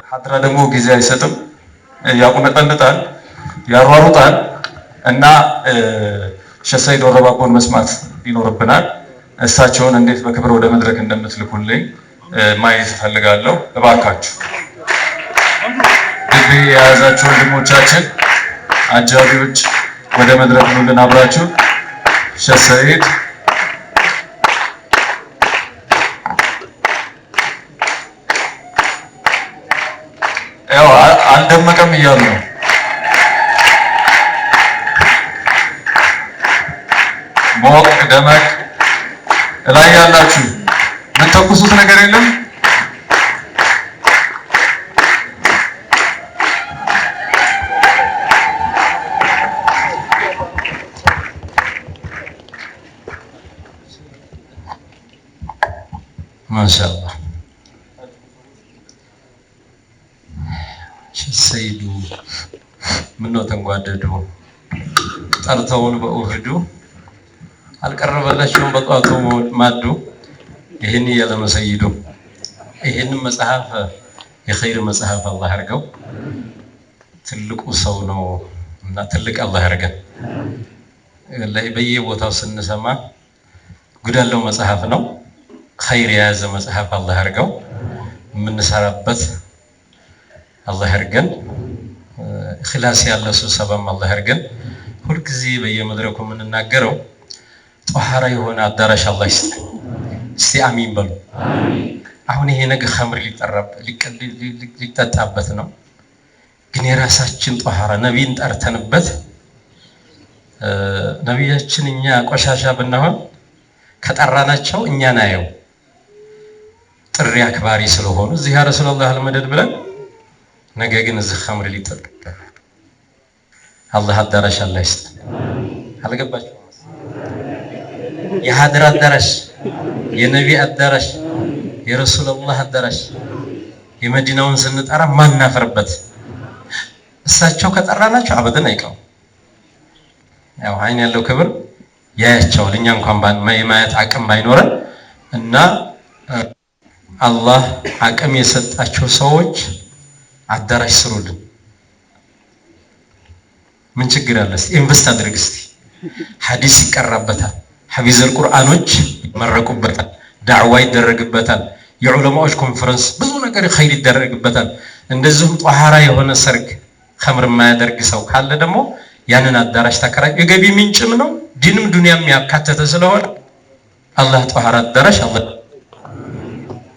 ሐድራ ደግሞ ጊዜ አይሰጥም ያቁነጠንጣል ያሯሩጣል እና ሸሰይድ ወረባቦን መስማት ይኖርብናል እሳቸውን እንዴት በክብር ወደ መድረክ እንደምትልኩልኝ ማየት ፈልጋለሁ እባካችሁ ግቢ የያዛችሁ ወንድሞቻችን አጃቢዎች ወደ መድረክ ኑልን አብራችሁ ሸሰይድ ያው አልደመቀም እያሉ ነው ሞቅ ደመቅ ላይ ያላችሁ ምን ተኩሱት ነገር የለም ማሻአላህ ሰይዱ ምነው ተንጓደዱ ጠርተውን በኡህዱ አልቀረበላችሁም በጧቱ ማዱ ይሄን ያለመሰይዱ ይሄን መጽሐፍ የኸይር መጽሐፍ አላህ ያርገው ትልቁ ሰው ነው እና ትልቅ አላህ ያርገን ላይ በየቦታው ስንሰማ ጉዳለው መጽሐፍ ነው ኸይር የያዘ መጽሐፍ አላህ ያርገው ምንሰራበት አላህ ያርገን ኢኽላስ ያለው ስብሰባም አላህ ያርገን ሁሉ ጊዜ በየመድረኩ ምንናገረው ጧሃራ የሆነ አዳራሽ አላህ ይስጠን እስቲ አሚን በሉ አሁን ይሄ ነገር ኸምር ሊጠጣበት ነው ግን የራሳችን ጧሃራ ነብይን ጠርተንበት ነብያችን እኛ ቆሻሻ ብንሆን ከጠራናቸው እኛ ናየው ጥሪ አክባሪ ስለሆኑ እዚህ ያ ረሱላህ አልመደድ ብለን ነገ ግን እዚህ ኸምር ሊጠጣ አላህ አዳራሽ አላህ ይስጠን አልገባችሁ የሐድራ አዳራሽ የነቢ አዳራሽ የረሱላህ አዳራሽ የመዲናውን ስንጠራ ማናፈርበት እሳቸው ከጠራናቸው አበደን አይቀው ያው አይን ያለው ክብር ያያቸው ለኛ እንኳን ማየት አቅም ባይኖረን እና አላህ አቅም የሰጣቸው ሰዎች አዳራሽ ስሩልን ምን ችግር አለ እስቲ ኢንቨስት አድርግ እስቲ ሐዲስ ይቀራበታል ሐፊዝ القرآኖች ይመረቁበታል ዳዕዋ ይደረግበታል የዑለማዎች ኮንፈረንስ ብዙ ነገር ኸይር ይደረግበታል እንደዚሁም ጧሃራ የሆነ ሰርግ ኸምር ማያደርግ ሰው ካለ ደግሞ ያንን አዳራሽ ተከራይ የገቢ ምንጭም ነው ዲንም ዱንያም ያካተተ ስለሆነ አላህ ጧሃራ አዳራሽ አላህ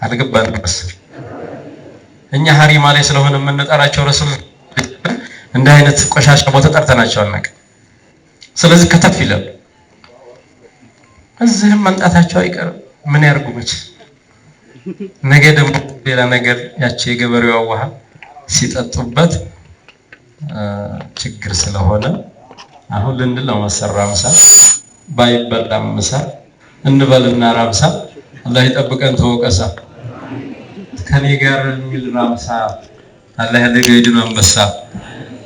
አልገባንም መሰል እኛ ሐሪማ ላይ ስለሆነ የምንጠራቸው ረሱል እንደ አይነት ቆሻሻ ቦታ ጠርተናቸው አናውቅ ስለዚህ ከተፍ ይላል እዚህም መምጣታቸው አይቀርም ምን ያርጉመች ነገ ደግሞ ሌላ ነገር ያቺ የገበሬው ውሃ ሲጠጡበት ችግር ስለሆነ አሁን ልንለው መሰራምሳ ባይበላም ምሳ እንበልና ራምሳ አላህ ይጠብቀን ተወቀሳ ከኔ ጋር የሚል ራምሳ አላህ ያለገው ይድኑ አንበሳ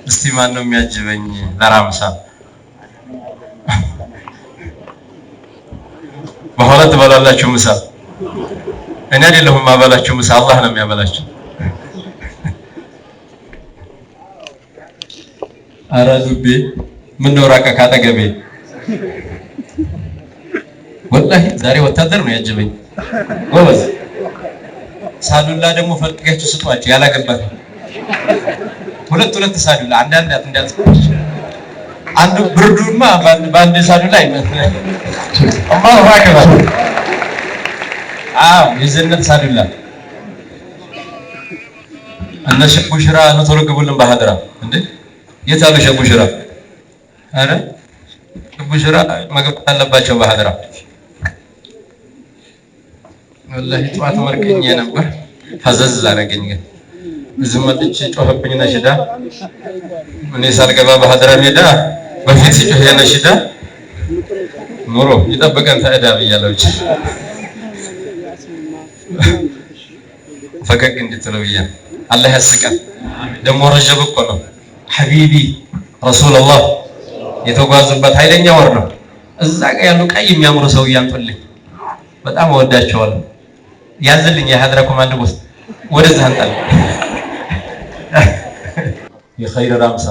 እስቲ ማን ነው የሚያጅበኝ ለራምሳ በኋላ ትበላላችሁ ምሳ እኔ አይደለሁም ማበላችሁ ምሳ አላህ ነው የሚያበላችሁ አራዱቤ ምን ነው ራቀ ካጠገቤ ወላሂ ዛሬ ወታደር ነው ያጅበኝ ጎበዝ ሳዱላ ደግሞ ፈልጋችሁ ስጧቸው ያላገባት ሁለት ሳዱላ አንዳንድ እንዳትቆጭ አንዱ ብርዱማ ባንድ ሳዱላ አይመስልም አላሁ አክበር የዘነት ሳዱላ እነ ሸቡሽራ ነው ተረግቡልን በሐድራ እንዴ የታለ ሸቡሽራ አረ ሸቡሽራ መግባት አለባቸው በሐድራ ወላሂ ጧት መርቀኝ ነበር ፈዘዝ አረገኝ ዝመጥች ጮህብኝ ነሽዳ እኔ ሳልገባ በሐድራ ሜዳ በፊት ሲጮህ የነሽዳ ኑሮ ይጠብቀን ተአዳብ ይያለውች ፈቀቅ እንድትለውያ አላህ ያስቀን ደሞ ረጀብ እኮ ነው ሐቢቢ ረሱላህ የተጓዙበት ኃይለኛ ወር ነው እዛ ጋር ያሉ ቀይ የሚያምሩ ሰው ያንጡልኝ በጣም ወዳቸዋለሁ ያዝልኝ የሐድራ ኮማንዶ ውስጥ ወደዛ አንጣል የኸይር ራምሳ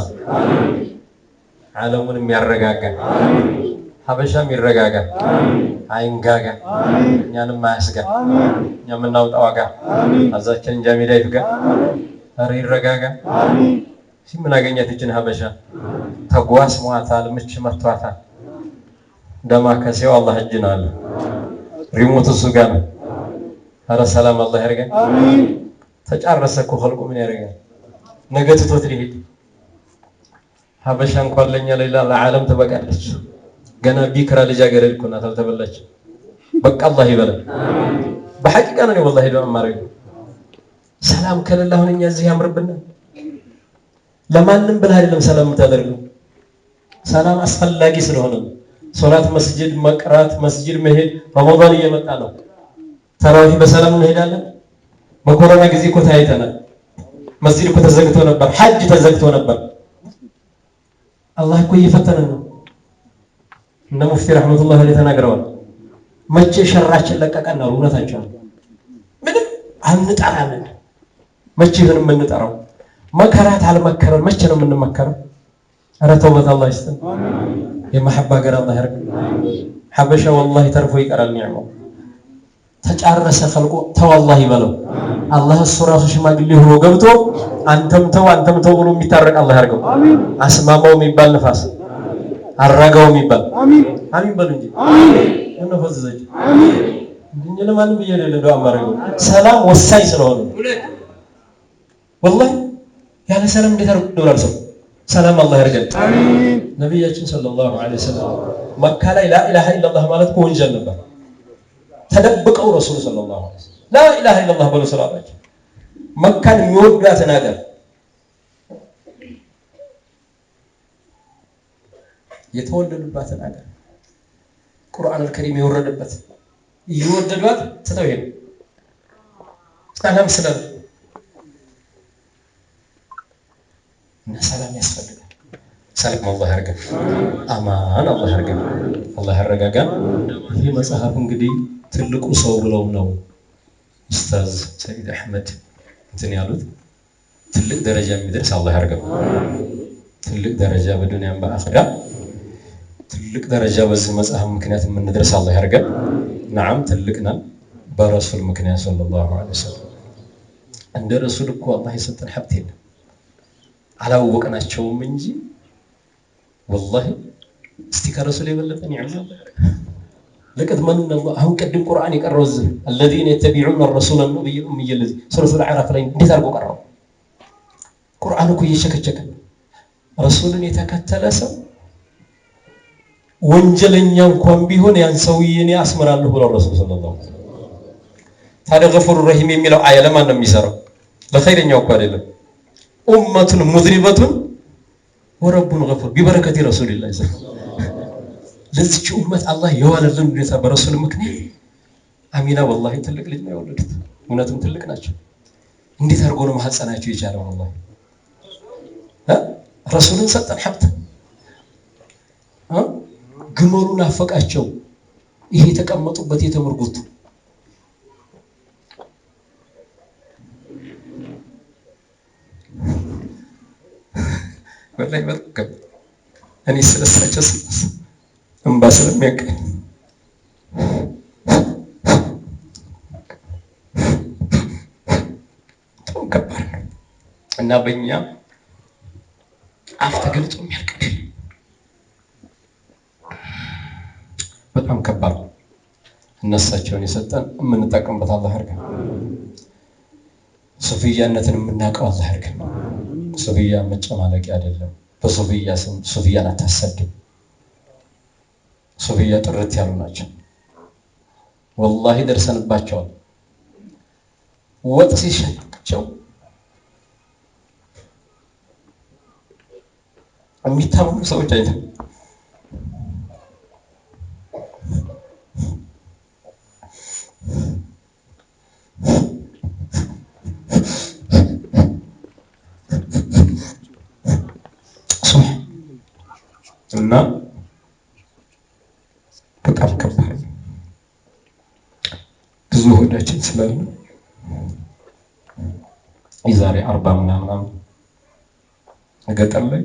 ዓለሙን የሚያረጋጋ ሀበሻም ይረጋጋ አይንጋጋ እኛንም ማያስጋ እኛ የምናውጣው ዋጋ አዛችን ጃሚዳ ይፍጋ ኧረ ይረጋጋ ምን አገኘት እችን ሀበሻ ተጓስ ሟታል ምች መቷታል ደማከሴው አላህ እጅ ነው አለ ሪሞት እሱ ጋር ነው ኧረ ሰላም አላህ ያርገን አሜን ተጫረሰ እኮ ኸልቁ ምን ያርገን ነገ ትቶት ሊሄድ ሀበሻ እንኳን ለኛ ሌላ ለዓለም ትበቃለች ገና ቢክራ ልጃገረድ እኮ ናት አልተበላች በቃ አላህ ይበለን በሐቂቃ ነው ወላሂ ዱዓ ማረግ ሰላም ከሌለ አሁን እኛ እዚህ ያምርብናል ለማንም ብለህ አይደለም ሰላም የምታደርገው ሰላም አስፈላጊ ስለሆነ ሶላት መስጂድ መቅራት መስጂድ መሄድ ረመዳን እየመጣ ነው ተራዊህ በሰላም እንሄዳለን በኮሮና ጊዜ እኮ ታይተናል መስጂድ እኮ ተዘግቶ ነበር ሐጅ ተዘግቶ ነበር አላህ እኮ እየፈተነን ነው እነ ሙፍቲ ረህመቱላህ ዐለይሂ ተናግረዋል መቼ ሸራችን ለቀቀና እውነታቸው ምንም አንጠራለን መቼ ምን የምንጠራው መከራት አልመከረን መቼ ነው የምንመከረው ኧረ ተውበት አላህ ይስጠን አሜን የመሐባ ገር አላህ ያርግ ሐበሻ ወላሂ ተርፎ ይቀራል ኒዕማው ተጫረሰ ኸልቆ ተወላሂ በለው አላህ ሱራሱ ሽማግሌ ሆኖ ገብቶ አንተም ተው ብሎ የሚታረቅ አላህ ያርገው አሜን አስማማው የሚባል ንፋስ አራጋው የሚባል አሜን አሜን በሉ እንጂ አሜን እንፈዘዘች አሜን እንዴ ለማንም በየሌለ ዱዓ ማረግ ሰላም ወሳኝ ስለሆነ ወላሂ ያለ ሰላም እንዴት አርጎ ይኖራል ሰው ሰላም አላህ ያርገን አሜን ነብያችን ሰለላሁ ዐለይሂ ወሰለም መካ ላይ ላ ኢላሃ ኢላላህ ማለት ወንጀል ነበር ተደብቀው ረሱል ሰለላሁ ዐለይሂ ወሰለም ላ ኢላሃ ኢላላህ ብለው ሰላማቸው መካን የሚወዷትን ሀገር የተወለዱባትን ሀገር ቁርአን አልከሪም የወረደበት ይወደዷት ተተው ይሄ ሰላም ሰላም እና ሰላም ያስፈልጋል ሰላም አላህ ያርገን አማን አላህ ያርገን አላህ ያረጋጋን ይሄ መጽሐፍ እንግዲህ ትልቁ ሰው ብለው ነው ኡስታዝ ሰይድ አህመድ እንትን ያሉት ትልቅ ደረጃ የሚደርስ አላህ ያርገን ትልቅ ደረጃ በዱንያም በአኺራ ትልቅ ደረጃ በዚህ መጽሐፍ ምክንያት የምንደርስ አላህ ያርገን نعم ትልቅና በረሱል ምክንያት ሰለላሁ ዐለይሂ ወሰለም እንደ ረሱል እኮ አላህ የሰጠን ሀብት የለም አላወቅናቸውም እንጂ والله እስቲ ከረሱል የበለጠ ኒዕማ لقد من الله አሁን ቅድም ቁርአን የቀረው الذين يتبعون الرسول النبي الأمي الذي ሱረቱ አልአዕራፍ ላይ እንዴት አድርጎ ቀራው ቁርአን እኮ እየሸከቸከ ረሱልን የተከተለ ሰው ወንጀለኛ እንኳን ቢሆን ያን ሰውዬን ያስመራለሁ ብለው ረሱል ሰለላሁ ዐለይሂ ወሰለም ታዲያ ገፉር ረሂም የሚለው አያ ለማን ነው የሚሰራው ለኸይረኛው እኮ አይደለም ኡመቱን ሙዝሪበቱን ወረቡን ገፉር ቢበረከቲ ረሱልላህ ለዚች ኡመት አላህ የዋለልን ሁኔታ በረሱል ምክንያት አሚና ወላሂ ትልቅ ልጅ ነው የወለዱት እውነትም ትልቅ ናቸው እንዴት አድርጎ ነው ማህፀናቸው የቻለው ወላሂ ረሱልን ሰጠን ሀብት ግመሉን አፈቃቸው ይሄ የተቀመጡበት የተመርጉት ወላሂ በቃ እኔ ስለሳቸው እንባ ስለሚያቀኝ ከባድ ነው እና በእኛ አፍ ተገልጾ የሚያልቅ በጣም ከባድ ነው እነሳቸውን የሰጠን የምንጠቀምበት አላህ ያርገን ሱፊያነትን የምናውቀው አላህ ያርገን ሱፊያ መጨማለቂያ አይደለም በሱፊያ ስም ሱፊያን አታሰድም ሱፊያ ጥርት ያሉ ናቸው ወላሂ ደርሰንባቸዋል ወጥ ሲሸጣቸው የሚታመኑ ሰዎች አይደለም እና በጣም ከባድ ብዙ ሆዳችን ስላለ የዛሬ 40 ምናምን ገጠር ላይ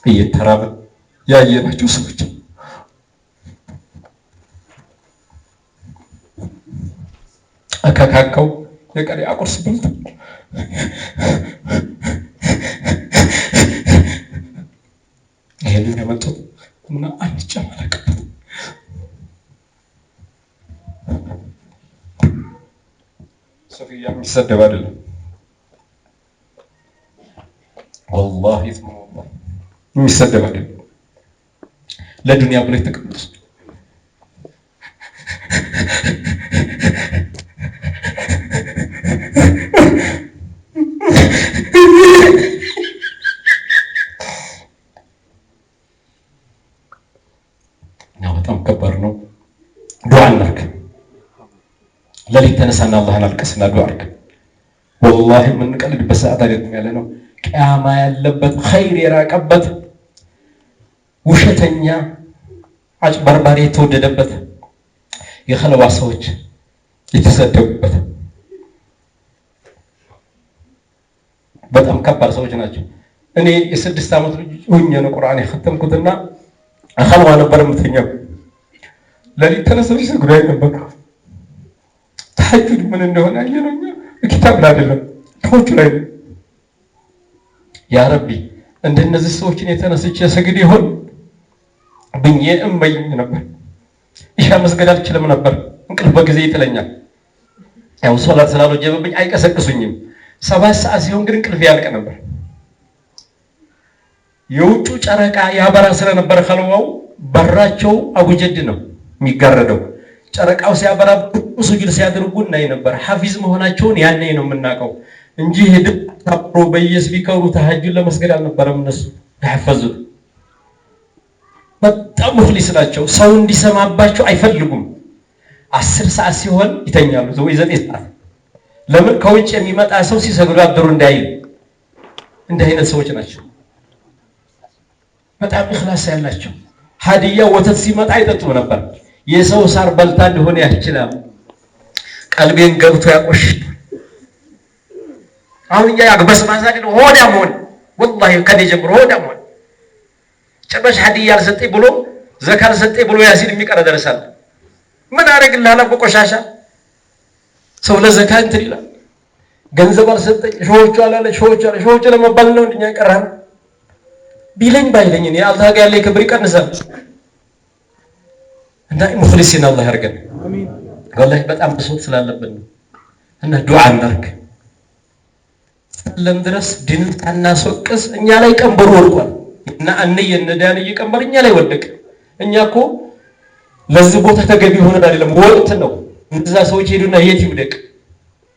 እየተራበ ያየናቸው ሰዎች አካካካው የቀሪ አቁርስ በልቶ ይሄንን ያመጡት እና አንጨማለቅበት ሶፊያ የሚሰደብ አይደለም والله ثم والله የሚሰደብ አይደለም ለዱንያ ብሎ የተቀመጡ በጣም ከባድ ነው። ዱዓ እናድርግ። ለሊት ተነሳና አላህን አልቀስና ዱዓ አድርግ። ወላሂ የምንቀልድበት ሰዓት አይደለም ያለ ነው። ቂያማ ያለበት ኸይር የራቀበት ውሸተኛ አጭበርባሪ የተወደደበት የኸለዋ ሰዎች የተሰደቡበት በጣም ከባድ ሰዎች ናቸው። እኔ የ6 ዓመት ልጅ ሆኜ ነው ቁርአን የختمኩትና ኸለዋ ነበር የምተኛው። ለሊት ተነስተሽ ሰግዳይ ነበር። ተሐጁድ ምን እንደሆነ አየነኛ ኪታብ ላይ አይደለም ተውቹ ላይ ያ ረቢ እንደነዚህ ሰዎችን የተነስቼ ሰግድ ይሆን ብዬ እመኝ ነበር። ኢሻ መስገድ አልችልም ነበር። እንቅልፍ በጊዜ ይጥለኛል። ያው ሶላት ስላልወጀበብኝ አይቀሰቅሱኝም። 7 ሰዓት ሲሆን ግን እንቅልፍ ያልቅ ነበር። የውጩ ጨረቃ ያበራ ስለነበር ኸልዋው በራቸው አቡጀድ ነው የሚጋረደው። ጨረቃው ሲያበራ ሱጁድ ሲያደርጉ እናይ ነበር። ሐፊዝ መሆናቸውን ያኔ ነው የምናውቀው እንጂ ሄድ ታብሮ በየስፒከሩ ተሐጁድ ለመስገድ አልነበረም። እነሱ ያፈዙት በጣም ሙኽሊስ ናቸው። ሰው እንዲሰማባቸው አይፈልጉም። 10 ሰዓት ሲሆን ይተኛሉ ወይ 9 ሰዓት። ለምን ከውጭ የሚመጣ ሰው ሲሰግዱ አደሩ እንዳይል። እንደ አይነት ሰዎች ናቸው። በጣም ኢኽላስ ያላቸው። ሀዲያ ወተት ሲመጣ አይጠጡም ነበር። የሰው ሳር በልታ እንደሆነ ያችላል። ቀልቤን ገብቶ ያቆሽ አሁን ያግበስባሳ ነው ሆዳም ሆነ ወላሂ ከኔ ጀምሮ ሆዳም ሆነ ጭራሽ ሀዲያ አልሰጠኝ ብሎ ዘካ አልሰጠኝ ብሎ ያሲን የሚቀር ደረሳል። ምን አረግልሃለ በቆሻሻ ሰው ለዘካ እንትን ይላል። ገንዘብ አልሰጠኝ ሾዎቹ አላለ ሾዎቹ ለመባል ነው እንደኛ ይቀራል ቢለኝ ባይለኝ እኔ አላህ ጋር ያለ ክብር ይቀንሳል። እና ሙኽሊሲን አላህ ያርገን። አሜን። ወላሂ በጣም ብሶት ስላለብን እና ዱዓ እናድርግ። ለም ድረስ ዲንን ታናስወቅስ እኛ ላይ ቀንበሩ ወድቋል። እና እነዳን እየቀንበር እኛ ላይ ወደቀ። እኛ እኮ ለዚህ ቦታ ተገቢ ሆነ አይደለም ወቅት ነው። እነዛ ሰዎች ሄዱና የት ይውደቅ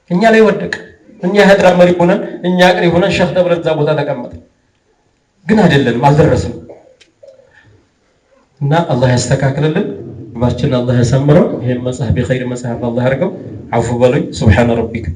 እኛ ላይ ወደቀ። እኛ ሀድራ መሪ ሆነን እኛ ቅሪ ሆነን ሸህ ተብለን እዛ ቦታ ተቀመጠ። ግን አይደለም አልደረስም። እና አላህ ያስተካክልልን። ባችን አላህ ያሰምረው። ይሄን መጽሐፍ በኸይር መጽሐፍ አላህ ያርገው። አፉ በሉኝ። ሱብሃነ ረቢክ